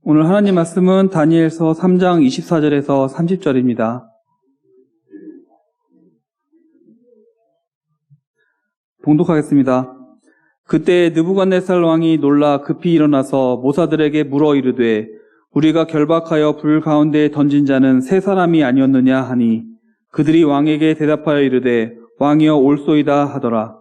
오늘 하나님 말씀은 다니엘서 3장 24절에서 30절입니다. 봉독하겠습니다. 그때 느부갓네살 왕이 놀라 급히 일어나서 모사들에게 물어 이르되 우리가 결박하여 불 가운데에 던진 자는 세 사람이 아니었느냐 하니 그들이 왕에게 대답하여 이르되 왕이여 올소이다 하더라.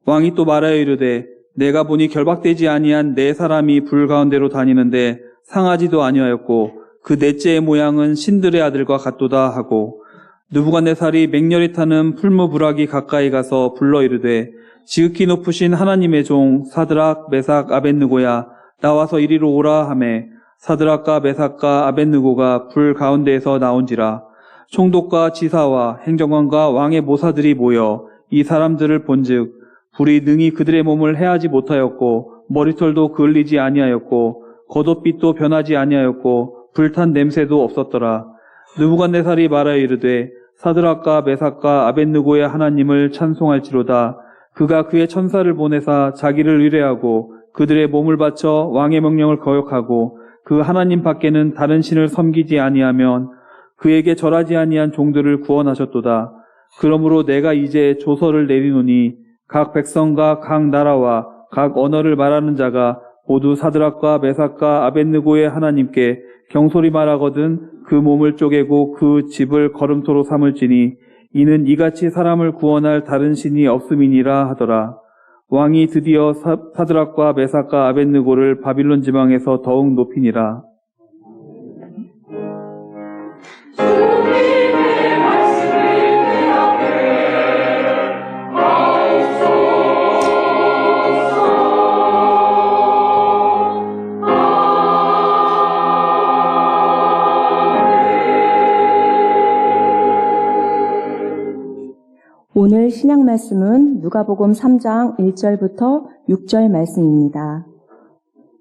왕이 또 말하여 이르되 내가 보니 결박되지 아니한 네 사람이 불 가운데로 다니는데 상하지도 아니하였고 그 넷째의 모양은 신들의 아들과 같도다 하고 느부갓네살이 맹렬히 타는 풀무불락이 가까이 가서 불러 이르되 지극히 높으신 하나님의 종 사드락 메삭 아벳느고야 나와서 이리로 오라 하매 사드락과 메삭과 아벳느고가 불 가운데에서 나온지라. 총독과 지사와 행정관과 왕의 모사들이 모여 이 사람들을 본즉 불이 능히 그들의 몸을 해하지 못하였고 머리털도 그을리지 아니하였고 겉옷빛도 변하지 아니하였고 불탄 냄새도 없었더라. 느부갓네살이 말하여 이르되 사드락과 메삭과 아벳느고의 하나님을 찬송할지로다. 그가 그의 천사를 보내사 자기를 의뢰하고 그들의 몸을 바쳐 왕의 명령을 거역하고 그 하나님 밖에는 다른 신을 섬기지 아니하면 그에게 절하지 아니한 종들을 구원하셨도다. 그러므로 내가 이제 조서를 내리노니 각 백성과 각 나라와 각 언어를 말하는 자가 모두 사드락과 메삭과 아벳느고의 하나님께 경솔히 말하거든 그 몸을 쪼개고 그 집을 거름토로 삼을지니 이는 이같이 사람을 구원할 다른 신이 없음이니라 하더라. 왕이 드디어 사드락과 메삭과 아벳느고를 바빌론 지방에서 더욱 높이니라. 오늘 신약 말씀은 누가복음 3장 1절부터 6절 말씀입니다.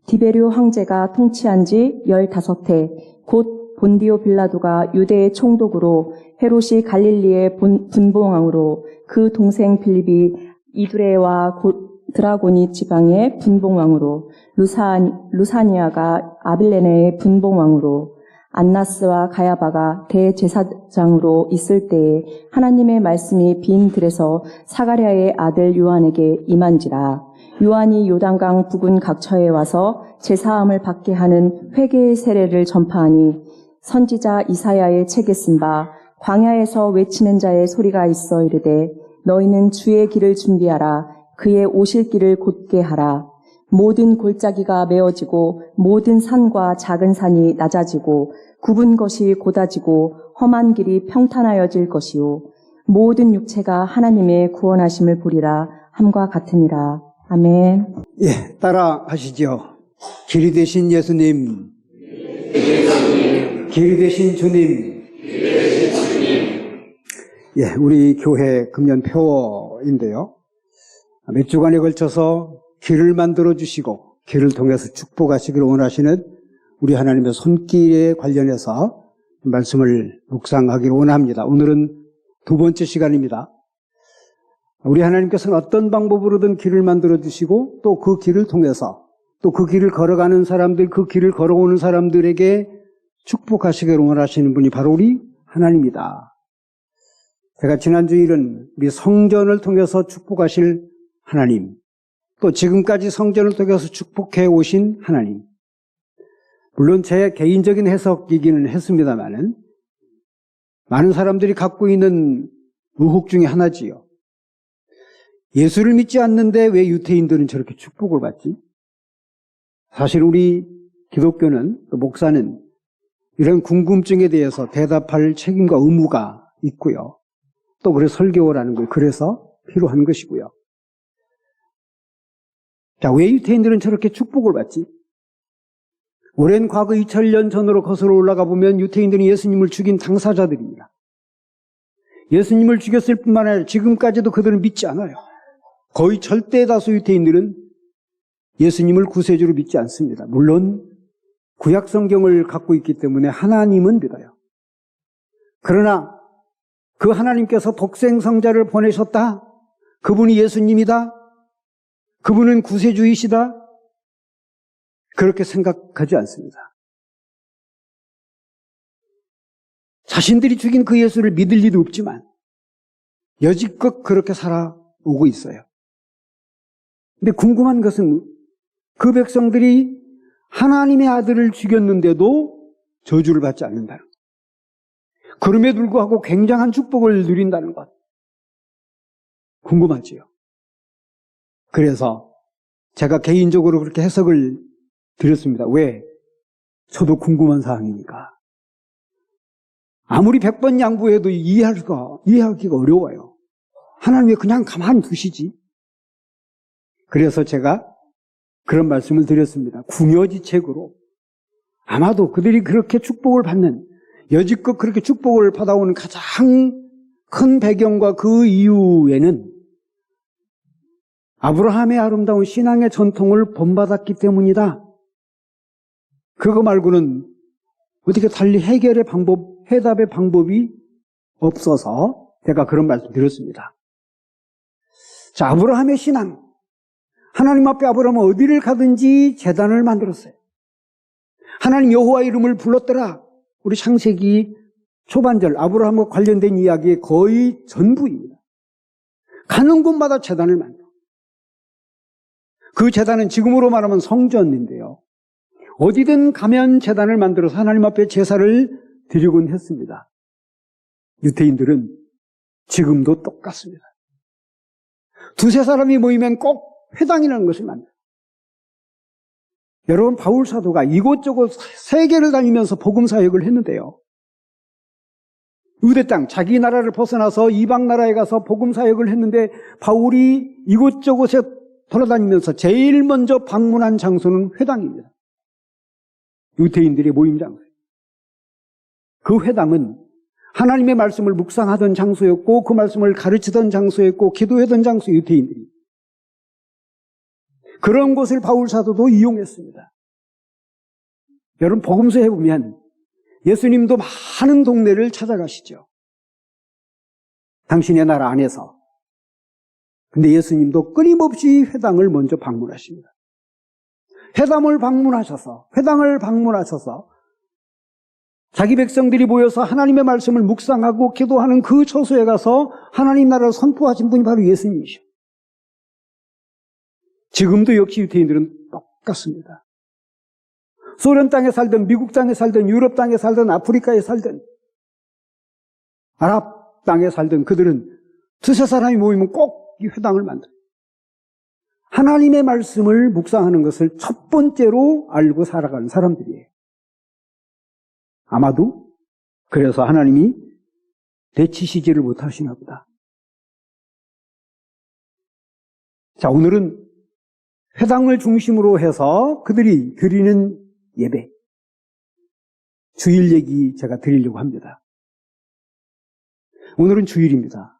디베rio 황제가 통치한 지 15해 곧 본디오 빌라도가 유대의 총독으로 헤롯이 갈릴리의 분봉왕으로 그 동생 빌립이 이두레와 드라고니 지방의 분봉왕으로 루사니아가 아빌레네의 분봉왕으로 안나스와 가야바가 대제사장으로 있을 때에 하나님의 말씀이 빈 들에서 사가랴의 아들 요한에게 임한지라. 요한이 요단강 북은 각처에 와서 제사함을 받게 하는 회개의 세례를 전파하니 선지자 이사야의 책에 쓴 바 광야에서 외치는 자의 소리가 있어 이르되 너희는 주의 길을 준비하라. 그의 오실 길을 곧게 하라. 모든 골짜기가 메어지고 모든 산과 작은 산이 낮아지고 굽은 것이 곧아지고 험한 길이 평탄하여질 것이요 모든 육체가 하나님의 구원하심을 보리라 함과 같으니라. 아멘. 예, 따라 하시죠. 길이 되신 예수님, 길이 되신 주님. 예, 우리 교회 금년 표어인데요. 몇 주간에 걸쳐서 길을 만들어 주시고 길을 통해서 축복하시기를 원하시는 우리 하나님의 손길에 관련해서 말씀을 묵상하기를 원합니다. 오늘은 두 번째 시간입니다. 우리 하나님께서는 어떤 방법으로든 길을 만들어 주시고 또 그 길을 통해서 또 그 길을 걸어가는 사람들, 그 길을 걸어오는 사람들에게 축복하시기를 원하시는 분이 바로 우리 하나님입니다. 제가 지난 주일은 우리 성전을 통해서 축복하실 하나님, 또 지금까지 성전을 통해서 축복해 오신 하나님. 물론 제 개인적인 해석이기는 했습니다만은 많은 사람들이 갖고 있는 의혹 중에 하나지요. 예수를 믿지 않는데 왜 유태인들은 저렇게 축복을 받지? 사실 우리 기독교는, 또 목사는 이런 궁금증에 대해서 대답할 책임과 의무가 있고요. 또 그래서 설교를 하는 거예요. 그래서 필요한 것이고요. 자, 왜 유태인들은 저렇게 축복을 받지? 오랜 과거 2000년 전으로 거슬러 올라가 보면 유태인들은 예수님을 죽인 당사자들입니다. 예수님을 죽였을 뿐만 아니라 지금까지도 그들은 믿지 않아요. 거의 절대 다수 유태인들은 예수님을 구세주로 믿지 않습니다. 물론 구약 성경을 갖고 있기 때문에 하나님은 믿어요. 그러나 그 하나님께서 독생 성자를 보내셨다. 그분이 예수님이다. 그분은 구세주이시다. 그렇게 생각하지 않습니다. 자신들이 죽인 그 예수를 믿을 리도 없지만 여지껏 그렇게 살아오고 있어요. 근데 궁금한 것은 그 백성들이 하나님의 아들을 죽였는데도 저주를 받지 않는다는 것. 그럼에도 불구하고 굉장한 축복을 누린다는 것. 궁금하지요. 그래서 제가 개인적으로 그렇게 해석을 드렸습니다. 왜? 저도 궁금한 사항이니까. 아무리 100번 양보해도 이해하기가 어려워요. 하나님 왜 그냥 가만히 두시지? 그래서 제가 그런 말씀을 드렸습니다. 궁여지책으로 아마도 그들이 그렇게 축복을 받는, 여지껏 그렇게 축복을 받아오는 가장 큰 배경과 그 이유에는 아브라함의 아름다운 신앙의 전통을 본받았기 때문이다. 그거 말고는 어떻게 달리 해답의 방법이 없어서 제가 그런 말씀 드렸습니다. 자, 아브라함의 신앙. 하나님 앞에 아브라함은 어디를 가든지 제단을 만들었어요. 하나님 여호와 이름을 불렀더라. 우리 창세기 초반절 아브라함과 관련된 이야기의 거의 전부입니다. 가는 곳마다 제단을 만들어. 그 제단은 지금으로 말하면 성전인데요. 어디든 가면 제단을 만들어서 하나님 앞에 제사를 드리곤 했습니다. 유대인들은 지금도 똑같습니다. 두세 사람이 모이면 꼭 회당이라는 것을 만들어요. 여러분, 바울 사도가 이곳저곳 세계를 다니면서 복음 사역을 했는데요. 유대 땅, 자기 나라를 벗어나서 이방 나라에 가서 복음 사역을 했는데 바울이 이곳저곳에 돌아다니면서 제일 먼저 방문한 장소는 회당입니다. 유대인들의 모임 장소예요. 그 회당은 하나님의 말씀을 묵상하던 장소였고 그 말씀을 가르치던 장소였고 기도하던 장소, 유대인들이. 그런 곳을 바울 사도도 이용했습니다. 여러분, 복음서에 보면 예수님도 많은 동네를 찾아가시죠. 당신의 나라 안에서. 근데 예수님도 끊임없이 회당을 먼저 방문하십니다. 회당을 방문하셔서 자기 백성들이 모여서 하나님의 말씀을 묵상하고 기도하는 그 처소에 가서 하나님 나라를 선포하신 분이 바로 예수님이십니다. 지금도 역시 유대인들은 똑같습니다. 소련 땅에 살든 미국 땅에 살든 유럽 땅에 살든 아프리카에 살든 아랍 땅에 살든 그들은 두세 사람이 모이면 꼭 이 회당을 만들어요. 하나님의 말씀을 묵상하는 것을 첫 번째로 알고 살아가는 사람들이에요. 아마도 그래서 하나님이 내치시지를 못하시나 보다. 자, 오늘은 회당을 중심으로 해서 그들이 드리는 예배, 주일 얘기 제가 드리려고 합니다. 오늘은 주일입니다.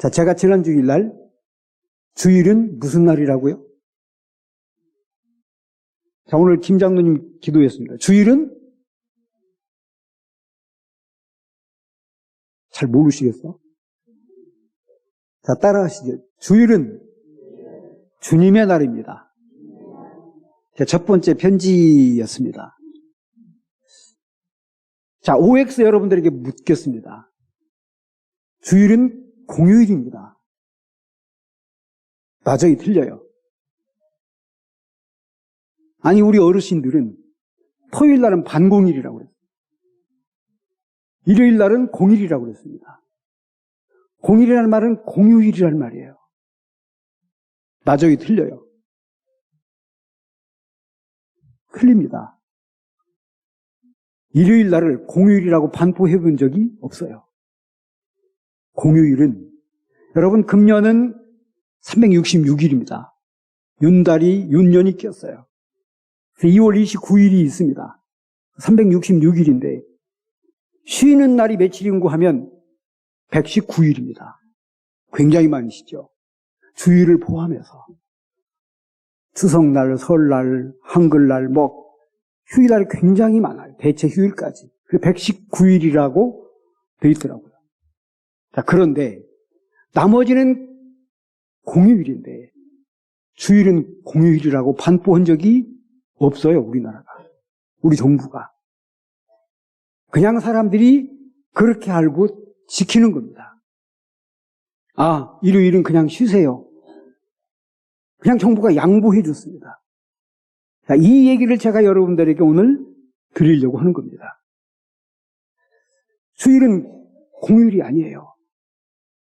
자, 제가 지난 주일날, 주일은 무슨 날이라고요? 자, 오늘 김 장로님 기도했습니다. 주일은? 잘 모르시겠어? 자, 따라하시죠. 주일은 주님의 날입니다. 제 첫 번째 편지였습니다. 자, OX 여러분들에게 묻겠습니다. 주일은 공휴일입니다. 맞아요, 틀려요. 아니, 우리 어르신들은 토요일 날은 반공일이라고 그랬어요. 일요일 날은 공일이라고 그랬습니다. 공일이라는 말은 공휴일이라는 말이에요. 맞아요, 틀려요. 틀립니다. 일요일 날을 공휴일이라고 반포해 본 적이 없어요. 공휴일은, 여러분, 금년은 366일입니다. 윤년이 꼈어요. 2월 29일이 있습니다. 366일인데, 쉬는 날이 며칠인고 하면 119일입니다. 굉장히 많으시죠? 주일을 포함해서. 추석날, 설날, 한글날, 휴일날 굉장히 많아요. 대체 휴일까지. 그 119일이라고 돼 있더라고요. 자, 그런데 나머지는 공휴일인데 주일은 공휴일이라고 반포한 적이 없어요, 우리나라가. 우리 정부가. 그냥 사람들이 그렇게 알고 지키는 겁니다. 아, 일요일은 그냥 쉬세요. 그냥 정부가 양보해 줬습니다. 자, 이 얘기를 제가 여러분들에게 오늘 드리려고 하는 겁니다. 주일은 공휴일이 아니에요.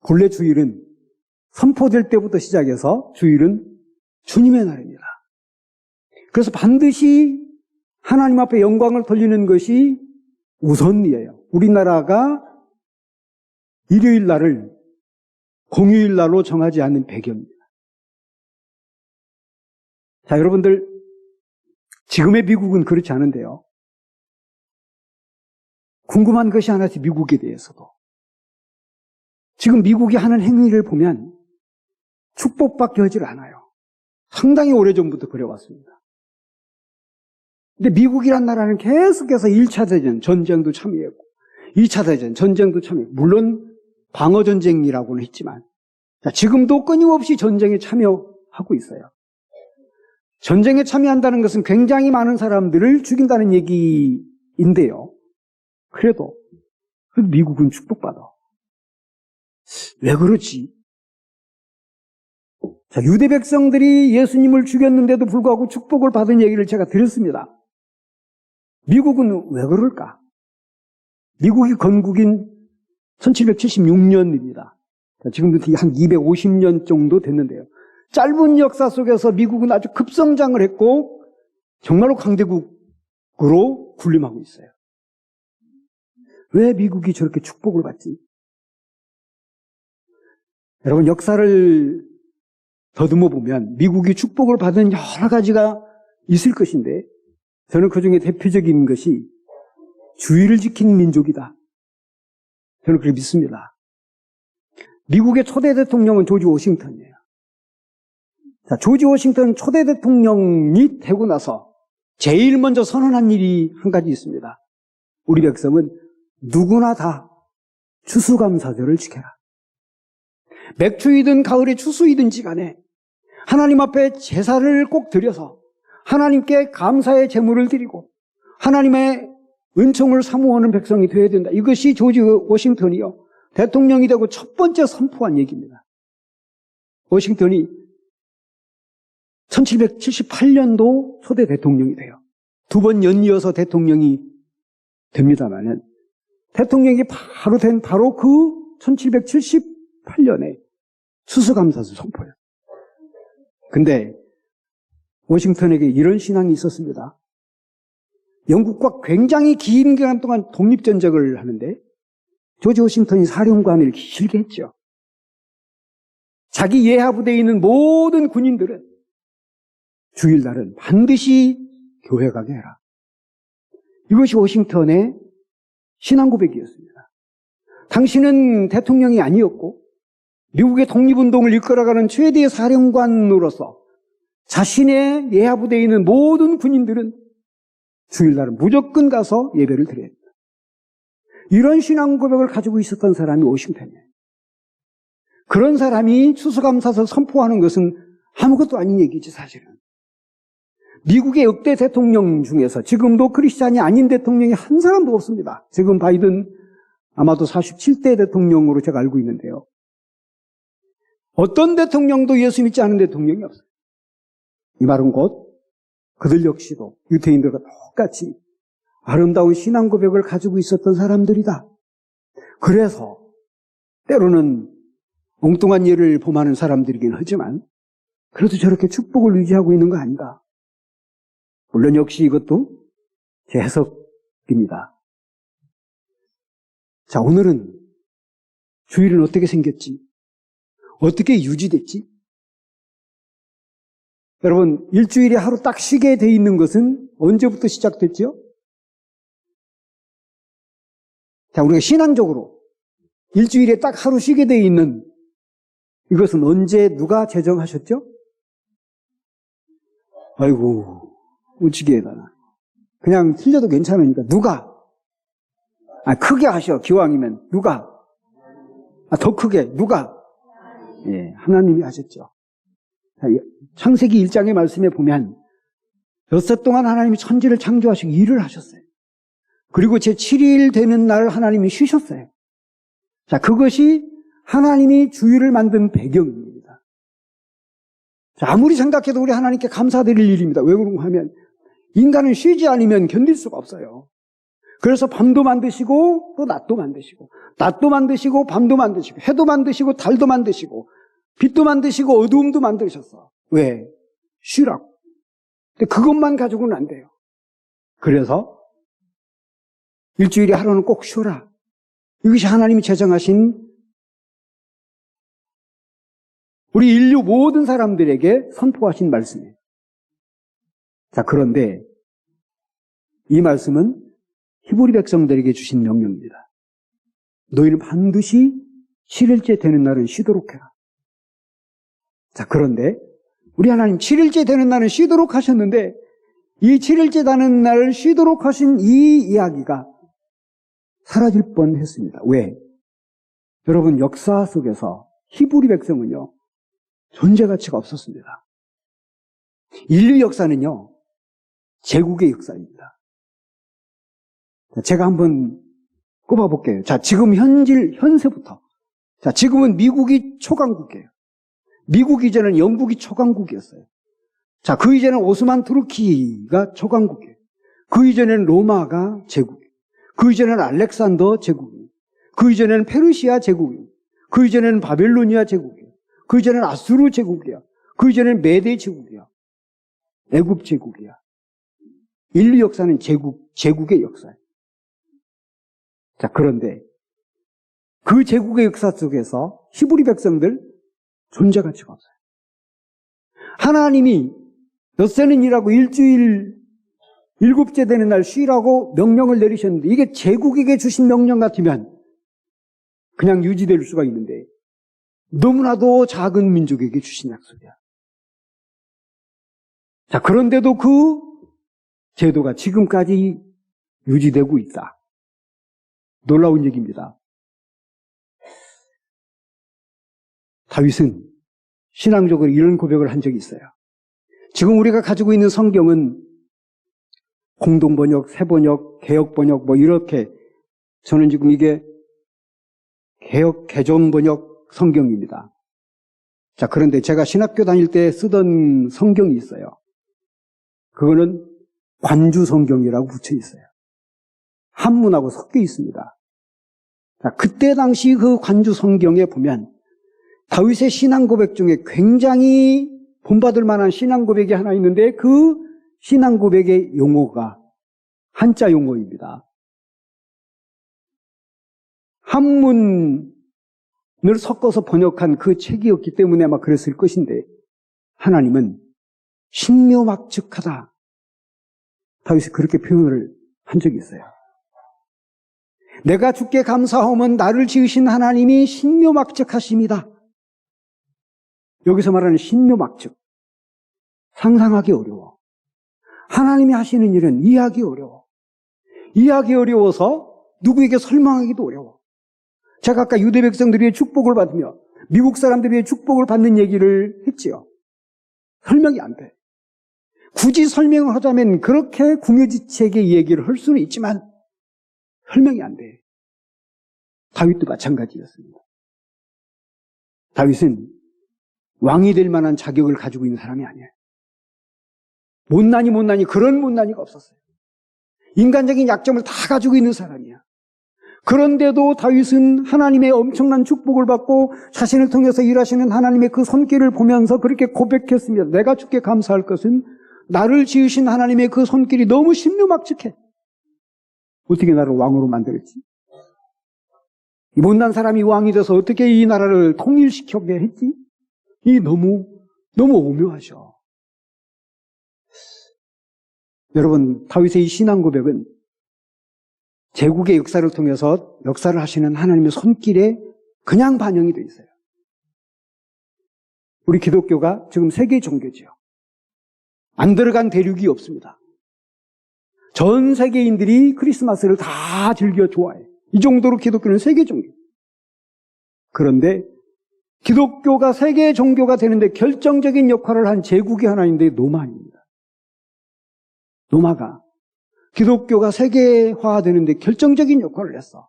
본래 주일은 선포될 때부터 시작해서 주일은 주님의 날입니다. 그래서 반드시 하나님 앞에 영광을 돌리는 것이 우선이에요. 우리나라가 일요일 날을 공휴일 날로 정하지 않는 배경입니다. 자, 여러분들, 지금의 미국은 그렇지 않은데요. 궁금한 것이 하나 있어요. 미국에 대해서도. 지금 미국이 하는 행위를 보면 축복받게 하질 않아요. 상당히 오래전부터 그래왔습니다. 근데 미국이란 나라는 계속해서 1차 대전, 전쟁도 참여했고 2차 대전, 전쟁도 참여했고 물론 방어전쟁이라고는 했지만 지금도 끊임없이 전쟁에 참여하고 있어요. 전쟁에 참여한다는 것은 굉장히 많은 사람들을 죽인다는 얘기인데요. 그래도 미국은 축복받아. 왜 그렇지? 자, 유대 백성들이 예수님을 죽였는데도 불구하고 축복을 받은 얘기를 제가 드렸습니다. 미국은 왜 그럴까? 미국이 건국인 1776년입니다. 지금부터 한 250년 정도 됐는데요. 짧은 역사 속에서 미국은 아주 급성장을 했고 정말로 강대국으로 군림하고 있어요. 왜 미국이 저렇게 축복을 받지? 여러분, 역사를 더듬어 보면 미국이 축복을 받은 여러 가지가 있을 것인데 저는 그중에 대표적인 것이 주의를 지킨 민족이다. 저는 그렇게 믿습니다. 미국의 초대 대통령은 조지 워싱턴이에요. 자, 조지 워싱턴 초대 대통령이 되고 나서 제일 먼저 선언한 일이 한 가지 있습니다. 우리 백성은 누구나 다 추수감사절을 지켜라. 맥추이든 가을에 추수이든지 간에 하나님 앞에 제사를 꼭 드려서 하나님께 감사의 제물을 드리고 하나님의 은총을 사모하는 백성이 되어야 된다. 이것이 조지 워싱턴이요, 대통령이 되고 첫 번째 선포한 얘기입니다. 워싱턴이 1778년도 초대 대통령이 돼요. 두 번 연이어서 대통령이 됩니다만은 대통령이 바로 된 바로 그 1778년에 추수감사절 선포해요. 근데 워싱턴에게 이런 신앙이 있었습니다. 영국과 굉장히 긴 기간 동안 독립전쟁을 하는데 조지 워싱턴이 사령관을 길게 했죠. 자기 예하부대에 있는 모든 군인들은 주일날은 반드시 교회 가게 해라. 이것이 워싱턴의 신앙 고백이었습니다. 당신은 대통령이 아니었고 미국의 독립운동을 이끌어가는 최대의 사령관으로서 자신의 예하부대에 있는 모든 군인들은 주일날은 무조건 가서 예배를 드려야 합니다. 이런 신앙 고백을 가지고 있었던 사람이 워싱턴이에요. 그런 사람이 추수감사절 선포하는 것은 아무것도 아닌 얘기지 사실은. 미국의 역대 대통령 중에서 지금도 크리스찬이 아닌 대통령이 한 사람도 없습니다. 지금 바이든 아마도 47대 대통령으로 제가 알고 있는데요. 어떤 대통령도 예수 믿지 않은 대통령이 없어요. 이 말은 곧 그들 역시도 유태인들과 똑같이 아름다운 신앙 고백을 가지고 있었던 사람들이다. 그래서 때로는 엉뚱한 예를 범하는 사람들이긴 하지만 그래도 저렇게 축복을 유지하고 있는 거 아닌가. 물론 역시 이것도 제 해석입니다. 자, 오늘은 주일은 어떻게 생겼지? 어떻게 유지됐지? 여러분, 일주일에 하루 딱 쉬게 돼 있는 것은 언제부터 시작됐죠? 자, 우리가 신앙적으로 일주일에 딱 하루 쉬게 돼 있는 이것은 언제 누가 제정하셨죠? 아이고, 우찌게 해다나. 그냥 틀려도 괜찮으니까 누가? 크게 하셔. 기왕이면 누가? 더 크게 누가? 예, 하나님이 하셨죠. 창세기 1장의 말씀에 보면 엿새 동안 하나님이 천지를 창조하시고 일을 하셨어요. 그리고 제7일 되는 날 하나님이 쉬셨어요. 자, 그것이 하나님이 주일을 만든 배경입니다. 자, 아무리 생각해도 우리 하나님께 감사드릴 일입니다. 왜 그런가 하면 인간은 쉬지 않으면 견딜 수가 없어요. 그래서 밤도 만드시고 또 낮도 만드시고 낮도 만드시고 밤도 만드시고 해도 만드시고 달도 만드시고 빛도 만드시고 어두움도 만드셨어. 왜? 쉬라고. 근데 그것만 가지고는 안 돼요. 그래서 일주일에 하루는 꼭 쉬어라. 이것이 하나님이 제정하신 우리 인류 모든 사람들에게 선포하신 말씀이에요. 자, 그런데 이 말씀은 히브리 백성들에게 주신 명령입니다. 너희는 반드시 7일째 되는 날은 쉬도록 해라. 자, 그런데 우리 하나님 7일째 되는 날은 쉬도록 하셨는데 이 7일째 되는 날을 쉬도록 하신 이 이야기가 사라질 뻔했습니다. 왜? 여러분, 역사 속에서 히브리 백성은요, 존재 가치가 없었습니다. 인류 역사는요, 제국의 역사입니다. 제가 한번 꼽아볼게요. 자, 지금 현세부터. 자, 지금은 미국이 초강국이에요. 미국 이전에는 영국이 초강국이었어요. 자, 그 이전에는 오스만 투르키가 초강국이에요. 그 이전에는 로마가 제국이에요. 그 이전에는 알렉산더 제국이에요. 그 이전에는 페르시아 제국이에요. 그 이전에는 바벨로니아 제국이에요. 그 이전에는 아수르 제국이야. 그 이전에는 메데 제국이야. 애굽 제국이야. 인류 역사는 제국의 역사예요. 자, 그런데 그 제국의 역사 속에서 히브리 백성들 존재 가치가 없어요. 하나님이 엿새는 일하고 일주일 7째 되는 날 쉬라고 명령을 내리셨는데 이게 제국에게 주신 명령 같으면 그냥 유지될 수가 있는데 너무나도 작은 민족에게 주신 약속이야. 자, 그런데도 그 제도가 지금까지 유지되고 있다. 놀라운 얘기입니다. 다윗은 신앙적으로 이런 고백을 한 적이 있어요. 지금 우리가 가지고 있는 성경은 공동번역, 새번역, 개역번역 뭐 이렇게 저는 지금 이게 개정번역 성경입니다. 자, 그런데 제가 신학교 다닐 때 쓰던 성경이 있어요. 그거는 관주 성경이라고 붙여 있어요. 한문하고 섞여 있습니다. 자, 그때 당시 그 관주 성경에 보면 다윗의 신앙 고백 중에 굉장히 본받을 만한 신앙 고백이 하나 있는데 그 신앙 고백의 용어가 한자 용어입니다. 한문을 섞어서 번역한 그 책이었기 때문에 아마 그랬을 것인데 하나님은 신묘막측하다. 다윗이 그렇게 표현을 한 적이 있어요. 내가 주께 감사하면 나를 지으신 하나님이 신묘막측하십니다. 여기서 말하는 신묘막측. 상상하기 어려워. 하나님이 하시는 일은 이해하기 어려워. 이해하기 어려워서 누구에게 설명하기도 어려워. 제가 아까 유대 백성들이 축복을 받으며 미국 사람들이 축복을 받는 얘기를 했지요. 설명이 안 돼. 굳이 설명을 하자면 그렇게 궁여지책의 얘기를 할 수는 있지만 설명이 안 돼. 다윗도 마찬가지였습니다. 다윗은 왕이 될 만한 자격을 가지고 있는 사람이 아니에요. 못난이 그런 못난이가 없었어요. 인간적인 약점을 다 가지고 있는 사람이야. 그런데도 다윗은 하나님의 엄청난 축복을 받고 자신을 통해서 일하시는 하나님의 그 손길을 보면서 그렇게 고백했습니다. 내가 주께 감사할 것은 나를 지으신 하나님의 그 손길이 너무 신묘막측해. 어떻게 나를 왕으로 만들었지? 이 못난 사람이 왕이 돼서 어떻게 이 나라를 통일시켜게 했지? 이 너무 오묘하죠. 여러분, 다윗의 이 신앙 고백은 제국의 역사를 통해서 역사를 하시는 하나님의 손길에 그냥 반영이 되어 있어요. 우리 기독교가 지금 세계 종교지요. 안 들어간 대륙이 없습니다. 전 세계인들이 크리스마스를 다 즐겨 좋아해. 이 정도로 기독교는 세계 종교. 그런데 기독교가 세계 종교가 되는데 결정적인 역할을 한 제국이 하나 있는데 로마입니다. 로마가 기독교가 세계화되는데 결정적인 역할을 했어.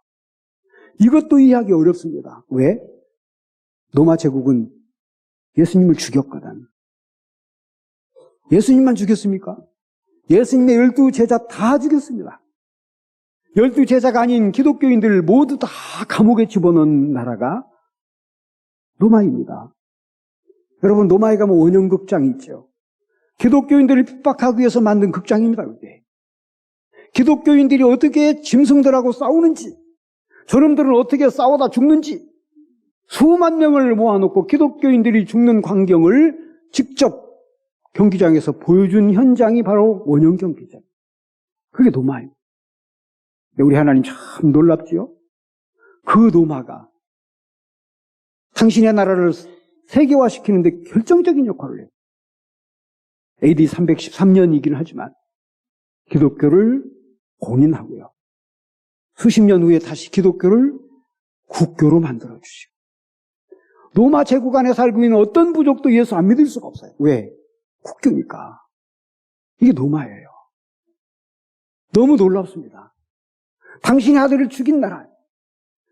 이것도 이해하기 어렵습니다. 왜? 로마 제국은 예수님을 죽였거든. 예수님만 죽였습니까? 예수님의 12제자 다 죽였습니다. 12제자가 아닌 기독교인들 모두 다 감옥에 집어넣은 나라가 로마입니다. 여러분, 로마에 가면 원형극장이 있죠. 기독교인들을 핍박하기 위해서 만든 극장입니다. 그게. 기독교인들이 어떻게 짐승들하고 싸우는지, 저놈들은 어떻게 싸우다 죽는지, 수만 명을 모아놓고 기독교인들이 죽는 광경을 직접 경기장에서 보여준 현장이 바로 원형 경기장. 그게 로마예요. 우리 하나님 참 놀랍지요? 그 로마가 당신의 나라를 세계화시키는데 결정적인 역할을 해요. AD 313년이긴 하지만 기독교를 공인하고요. 수십 년 후에 다시 기독교를 국교로 만들어주시고, 로마 제국 안에 살고 있는 어떤 부족도 예수 안 믿을 수가 없어요. 왜? 국교니까. 이게 로마예요. 너무 놀랍습니다. 당신의 아들을 죽인 나라,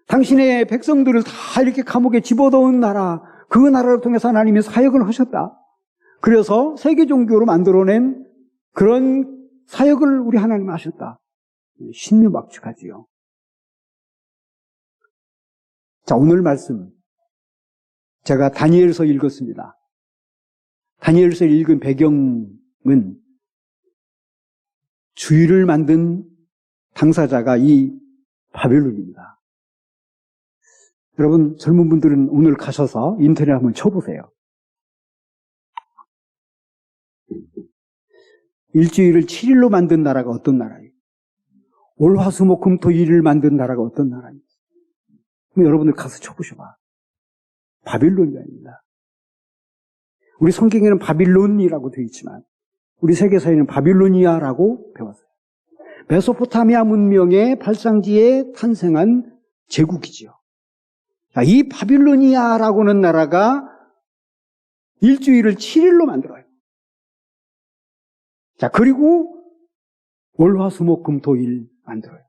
당신의 백성들을 다 이렇게 감옥에 집어넣은 나라, 그 나라를 통해서 하나님이 사역을 하셨다. 그래서 세계 종교로 만들어낸 그런 사역을 우리 하나님 하셨다. 신묘막측하지요. 자, 오늘 말씀 제가 다니엘서 읽었습니다. 다니엘서 읽은 배경은 주의를 만든 당사자가 이 바벨론입니다. 여러분, 젊은 분들은 오늘 가셔서 인터넷 한번 쳐보세요. 일주일을 7일로 만든 나라가 어떤 나라예요? 월화수목금토일을 만든 나라가 어떤 나라예요? 그럼 여러분들 가서 쳐보셔봐. 바빌론이 아닙니다. 우리 성경에는 바빌론이라고 되어 있지만 우리 세계사에는 바빌로니아라고 배웠어요. 메소포타미아 문명의 발상지에 탄생한 제국이지요. 이 바빌로니아라고는 나라가 일주일을 7일로 만들어요. 자, 그리고 월화수목금토일 만들어요.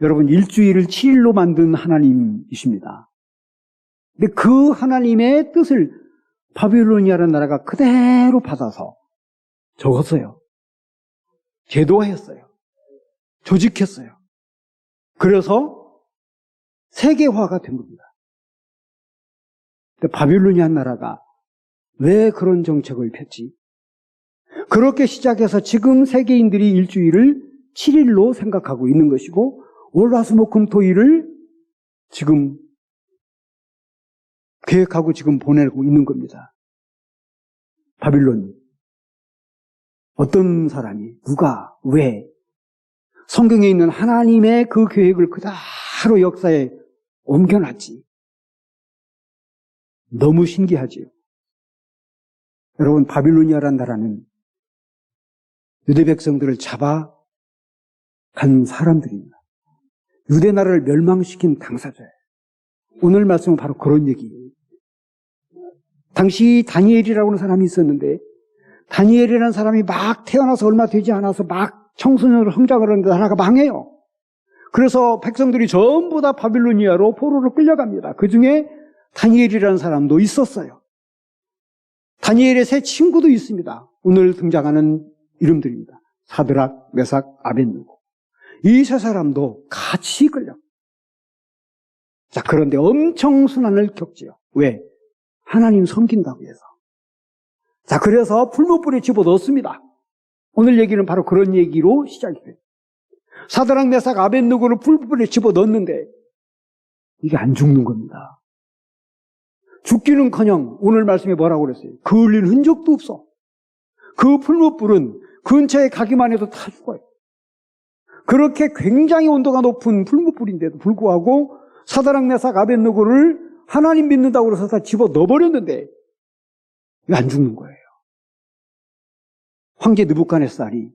여러분, 일주일을 7일로 만든 하나님이십니다. 근데 그 하나님의 뜻을 바빌로니아라는 나라가 그대로 받아서 적었어요. 제도화했어요. 조직했어요. 그래서 세계화가 된 겁니다. 근데 바빌로니아 나라가 왜 그런 정책을 폈지? 그렇게 시작해서 지금 세계인들이 일주일을 7일로 생각하고 있는 것이고, 월화수목금토일을 지금 계획하고 지금 보내고 있는 겁니다. 바빌론. 어떤 사람이, 누가, 왜? 성경에 있는 하나님의 그 계획을 그대로 역사에 옮겨놨지. 너무 신기하지요. 여러분, 바빌로니아라는 나라는 유대 백성들을 잡아간 사람들입니다. 유대 나라를 멸망시킨 당사자예요. 오늘 말씀은 바로 그런 얘기예요. 당시 다니엘이라고 하는 사람이 있었는데, 다니엘이라는 사람이 막 태어나서 얼마 되지 않아서 막 청소년으로 성장을 하는데 나라가 망해요. 그래서 백성들이 전부 다 바빌로니아로 포로로 끌려갑니다. 그 중에 다니엘이라는 사람도 있었어요. 다니엘의 세 친구도 있습니다. 오늘 등장하는 이름들입니다. 사드락, 메삭, 아벳느고. 이 세 사람도 같이 끌려. 자, 그런데 엄청 순환을 겪지요. 왜? 하나님 섬긴다고 해서. 자, 그래서 풀무불에 집어넣습니다. 오늘 얘기는 바로 그런 얘기로 시작이 돼요. 사드락, 메삭, 아벳느고를 풀무불에 집어넣는데 이게 안 죽는 겁니다. 죽기는커녕 오늘 말씀에 뭐라고 그랬어요? 그을린 흔적도 없어. 그 풀무불은 근처에 가기만 해도 다 죽어요. 그렇게 굉장히 온도가 높은 풀무불인데도 불구하고 사드락, 메삭, 아벳느고를 하나님 믿는다고 해서 다 집어 넣어버렸는데 왜 안 죽는 거예요? 황제 느부갓네살이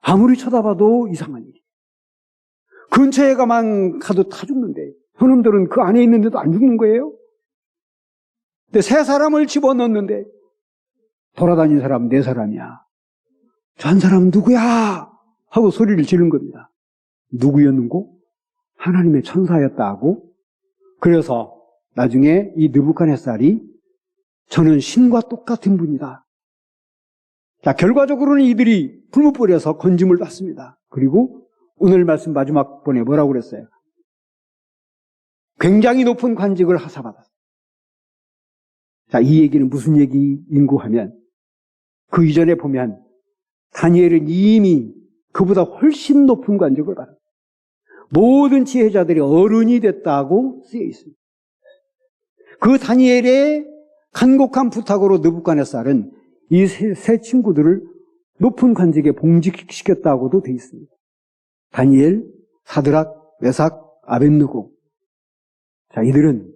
아무리 쳐다봐도 이상한 일이에요. 근처에 가만 가도 다 죽는데 저놈들은 그 안에 있는데도 안 죽는 거예요? 근데 세 사람을 집어넣는데 돌아다니는 사람 네 사람이야. 저 한 사람 누구야? 하고 소리를 지른 겁니다. 누구였는고? 하나님의 천사였다 하고, 그래서 나중에 이 느부갓네살이 저는 신과 똑같은 분이다. 자, 결과적으로는 이들이 불못벌이에서 건짐을 받습니다. 그리고 오늘 말씀 마지막 번에 뭐라고 그랬어요? 굉장히 높은 관직을 하사받았어요. 자, 이 얘기는 무슨 얘기인고 하면, 그 이전에 보면 다니엘은 이미 그보다 훨씬 높은 관직을 받았어요. 모든 지혜자들이 어른이 됐다고 쓰여 있습니다. 그 다니엘의 간곡한 부탁으로 느부갓네살은 이 세 친구들을 높은 관직에 봉직시켰다고도 되어 있습니다. 다니엘, 사드락, 메삭, 아벳느고. 자, 이들은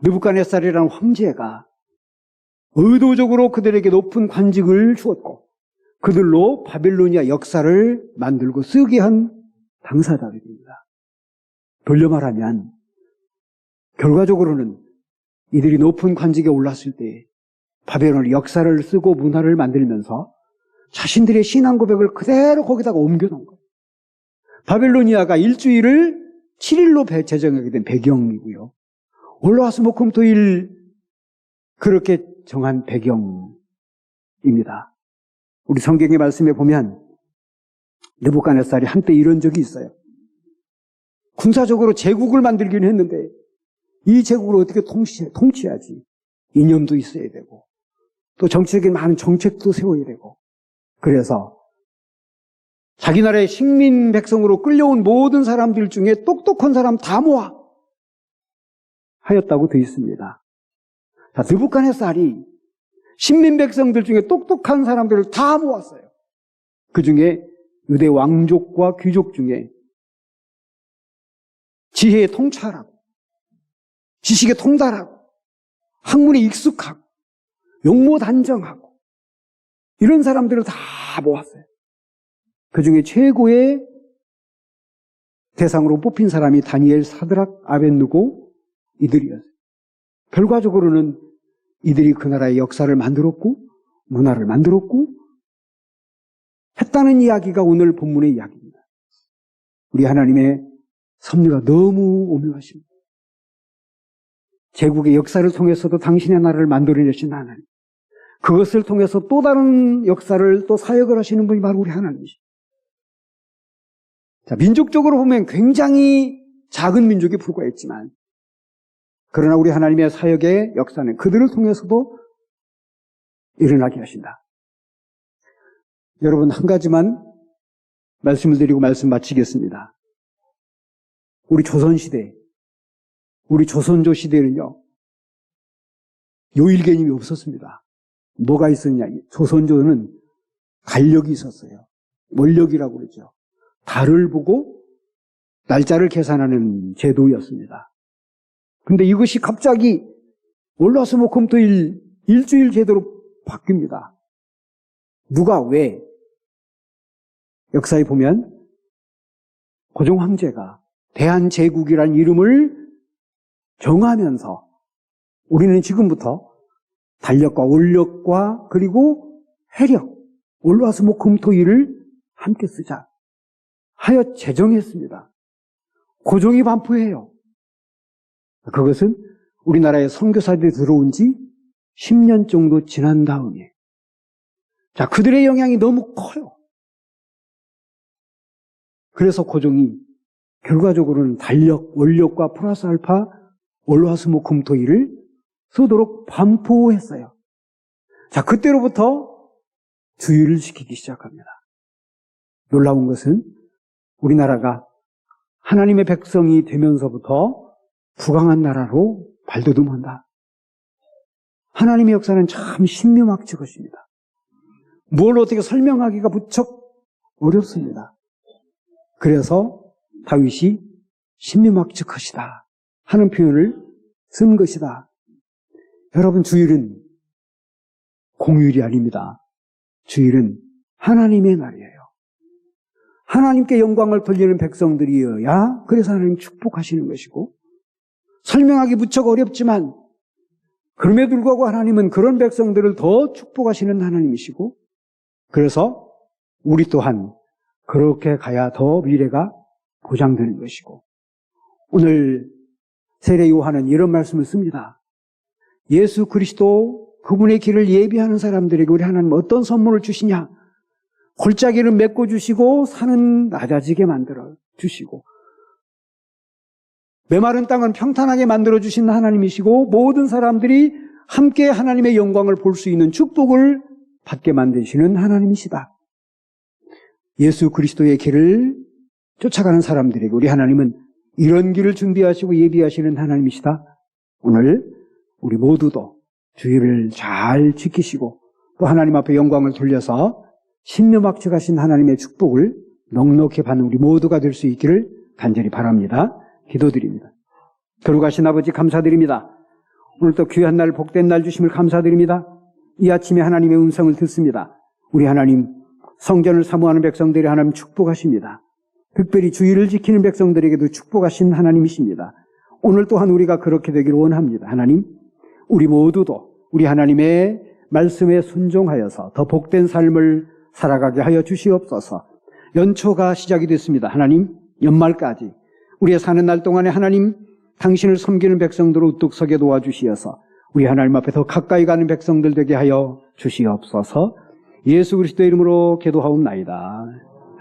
느부갓네살이라는 황제가 의도적으로 그들에게 높은 관직을 주었고 그들로 바빌로니아 역사를 만들고 쓰게 한 당사자들입니다. 돌려 말하면 결과적으로는 이들이 높은 관직에 올랐을 때 바벨론의 역사를 쓰고 문화를 만들면서 자신들의 신앙 고백을 그대로 거기다가 옮겨놓은 거예요. 바벨로니아가 일주일을 7일로 제정하게 된 배경이고요. 월화수목금토일 그렇게 정한 배경입니다. 우리 성경의 말씀에 보면 느부갓네살이 한때 이런 적이 있어요. 군사적으로 제국을 만들기는 했는데 이 제국을 어떻게 통치하지? 이념도 있어야 되고 또 정치적인 많은 정책도 세워야 되고 그래서 자기 나라의 식민 백성으로 끌려온 모든 사람들 중에 똑똑한 사람 다 모아 하였다고 되어 있습니다. 자, 느부갓네살이 식민 백성들 중에 똑똑한 사람들을 다 모았어요. 그 중에 유대 왕족과 귀족 중에 지혜에 통찰하고 지식에 통달하고 학문에 익숙하고 용모단정하고 이런 사람들을 다 모았어요. 그 중에 최고의 대상으로 뽑힌 사람이 다니엘, 사드락, 아벳느고 이들이었어요. 결과적으로는 이들이 그 나라의 역사를 만들었고 문화를 만들었고 했다는 이야기가 오늘 본문의 이야기입니다. 우리 하나님의 섭리가 너무 오묘하십니다. 제국의 역사를 통해서도 당신의 나라를 만들어내신 하나님, 그것을 통해서 또 다른 역사를 또 사역을 하시는 분이 바로 우리 하나님이십니다. 자, 민족적으로 보면 굉장히 작은 민족에 불과했지만 그러나 우리 하나님의 사역의 역사는 그들을 통해서도 일어나게 하신다. 여러분, 한 가지만 말씀을 드리고 말씀 마치겠습니다. 우리 조선시대, 우리 조선조 시대는요, 요일 개념이 없었습니다. 뭐가 있었냐? 조선조는 간력이 있었어요. 원력이라고 그러죠. 달을 보고 날짜를 계산하는 제도였습니다. 근데 이것이 갑자기 월화수목금토일 일주일 제도로 바뀝니다. 누가 왜? 역사에 보면 고종 황제가 대한제국이라는 이름을 정하면서 우리는 지금부터 달력과 원력과 그리고 해력, 월화수목금토일을 함께 쓰자 하여 제정했습니다. 고종이 반포해요. 그것은 우리나라에 선교사들이 들어온 지 10년 정도 지난 다음에 자, 그들의 영향이 너무 커요. 그래서 고종이 결과적으로는 달력, 원력과 플러스 알파, 월화수목금토일을 쓰도록 반포했어요. 자, 그때로부터 주의를 지키기 시작합니다. 놀라운 것은 우리나라가 하나님의 백성이 되면서부터 부강한 나라로 발돋움한다. 하나님의 역사는 참 신묘막측 것입니다. 뭘 어떻게 설명하기가 무척 어렵습니다. 그래서 다윗이 신묘막측하시다 하는 표현을 쓴 것이다. 여러분, 주일은 공휴일이 아닙니다. 주일은 하나님의 날이에요. 하나님께 영광을 돌리는 백성들이어야 그래서 하나님 축복하시는 것이고 설명하기 무척 어렵지만 그럼에도 불구하고 하나님은 그런 백성들을 더 축복하시는 하나님이시고 그래서 우리 또한 그렇게 가야 더 미래가 보장되는 것이고, 오늘 세례 요한은 이런 말씀을 씁니다. 예수 그리스도 그분의 길을 예비하는 사람들에게 우리 하나님 어떤 선물을 주시냐? 골짜기를 메꿔 주시고 산은 낮아지게 만들어 주시고, 메마른 땅은 평탄하게 만들어 주신 하나님이시고, 모든 사람들이 함께 하나님의 영광을 볼 수 있는 축복을 받게 만드시는 하나님이시다. 예수 그리스도의 길을 쫓아가는 사람들에게 우리 하나님은 이런 길을 준비하시고 예비하시는 하나님이시다. 오늘 우리 모두도 주의를 잘 지키시고 또 하나님 앞에 영광을 돌려서 신묘막측하신 하나님의 축복을 넉넉히 받는 우리 모두가 될 수 있기를 간절히 바랍니다. 기도드립니다. 거룩하신 아버지 감사드립니다. 오늘 또 귀한 날 복된 날 주심을 감사드립니다. 이 아침에 하나님의 음성을 듣습니다. 우리 하나님 성전을 사모하는 백성들이 하나님 축복하십니다. 특별히 주의를 지키는 백성들에게도 축복하신 하나님이십니다. 오늘 또한 우리가 그렇게 되기를 원합니다. 하나님, 우리 모두도 우리 하나님의 말씀에 순종하여서 더 복된 삶을 살아가게 하여 주시옵소서. 연초가 시작이 됐습니다. 하나님, 연말까지 우리의 사는 날 동안에 하나님 당신을 섬기는 백성들을 우뚝 서게 도와주시어서 우리 하나님 앞에 더 가까이 가는 백성들 되게 하여 주시옵소서. 예수 그리스도의 이름으로 기도하옵나이다.